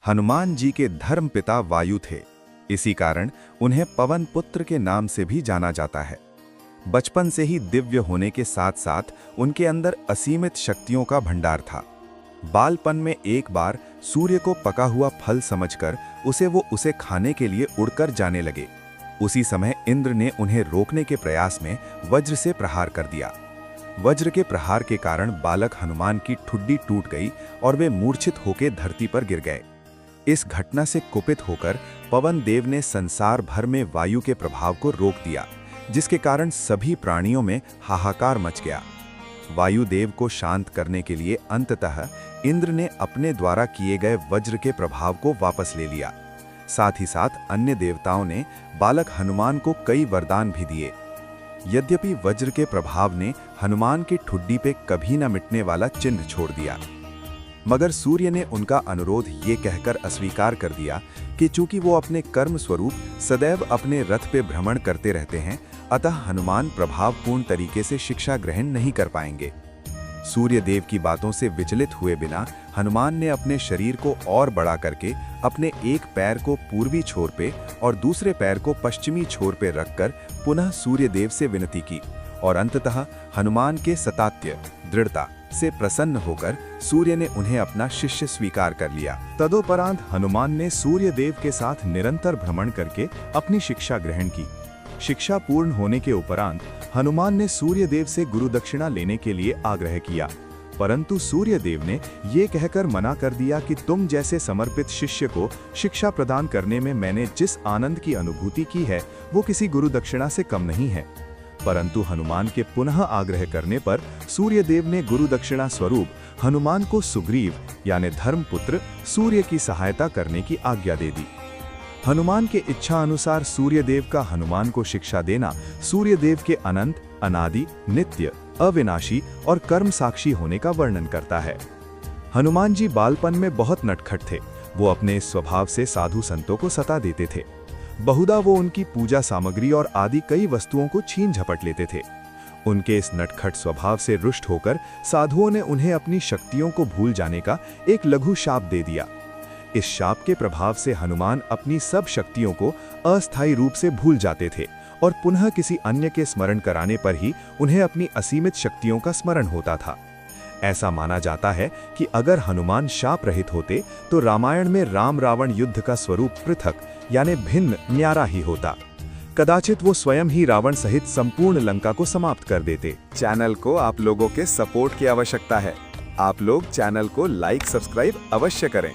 हनुमान जी के धर्म पिता वायु थे। इसी कारण उन्हें पवन पुत्र के नाम से भी जाना जाता है। बचपन से ही दिव्य होने के साथ साथ उनके अंदर असीमित शक्तियों का भंडार था। बालपन में एक बार सूर्य को पका हुआ फल समझकर उसे खाने के लिए उड़कर जाने लगे। उसी समय इंद्र ने उन्हें रोकने के प्रयास में वज्र से प्रहार कर दिया। वज्र के प्रहार के कारण बालक हनुमान की ठुड्डी टूट गई और वे मूर्छित होकर धरती पर गिर गए। इस घटना से कुपित होकर पवन देव ने संसार भर में वायु के प्रभाव को रोक दिया, जिसके कारण सभी प्राणियों में हाहाकार मच गया। वायुदेव को शांत करने के लिए अंततः इंद्र ने अपने द्वारा किए गए वज्र के प्रभाव को वापस ले लिया। साथ ही साथ अन्य देवताओं ने बालक हनुमान को कई वरदान भी दिए। यद्यपि वज्र के प्रभाव ने हनुमान की ठुड्डी पे कभी न मिटने वाला चिन्ह छोड़ दिया, मगर सूर्य ने उनका अनुरोध ये कहकर अस्वीकार कर दिया कि चूंकि वो अपने कर्म स्वरूप सदैव अपने रथ पे भ्रमण करते रहते हैं, अतः हनुमान प्रभावपूर्ण तरीके से शिक्षा ग्रहण नहीं कर पाएंगे। सूर्य देव की बातों से विचलित हुए बिना हनुमान ने अपने शरीर को और बड़ा करके अपने एक पैर को पूर्वी छोर पे और दूसरे पैर को पश्चिमी छोर पे रखकर पुनः सूर्य देव से विनती की और अंततः हनुमान के सतात्य दृढ़ता से प्रसन्न होकर सूर्य ने उन्हें अपना शिष्य स्वीकार कर लिया। तदोपरांत हनुमान ने सूर्य देव के साथ निरंतर भ्रमण करके अपनी शिक्षा ग्रहण की। शिक्षा पूर्ण होने के उपरांत हनुमान ने सूर्य देव से गुरु दक्षिणा लेने के लिए आग्रह किया, परंतु सूर्य देव ने ये कहकर मना कर दिया कि तुम जैसे समर्पित शिष्य को शिक्षा प्रदान करने में मैंने जिस आनंद की अनुभूति की है वो किसी गुरु दक्षिणा से कम नहीं है। परंतु हनुमान के पुनः आग्रह करने पर सूर्य देव ने गुरु दक्षिणा स्वरूप हनुमान को सुग्रीव यानी धर्मपुत्र सूर्य की सहायता करने की आज्ञा दे दी। हनुमान के इच्छा अनुसार सूर्य देव का हनुमान को शिक्षा देना सूर्य देव के अनंत, अनादि, नित्य, अविनाशी और कर्म साक्षी होने का वर्णन करता है। हनुमान जी बालपन में बहुत नटखट थे। वो अपने स्वभाव से साधु संतों को सता देते थे। बहुधा वो उनकी पूजा सामग्री और आदि कई वस्तुओं को छीन झपट लेते थे। उनके इस नटखट स्वभाव से रुष्ट होकर साधुओं ने उन्हें अपनी शक्तियों को भूल जाने का एक लघु शाप दे दिया। इस शाप के प्रभाव से हनुमान अपनी सब शक्तियों को अस्थायी रूप से भूल जाते थे और पुनः किसी अन्य के स्मरण कराने पर ही उन्हें अपनी असीमित शक्तियों का स्मरण होता था। ऐसा माना जाता है कि अगर हनुमान शाप रहित होते तो रामायण में राम रावण युद्ध का स्वरूप पृथक यानी भिन्न न्यारा ही होता। कदाचित वो स्वयं ही रावण सहित संपूर्ण लंका को समाप्त कर देते। चैनल को आप लोगों के सपोर्ट की आवश्यकता है। आप लोग चैनल को लाइक सब्सक्राइब अवश्य करें।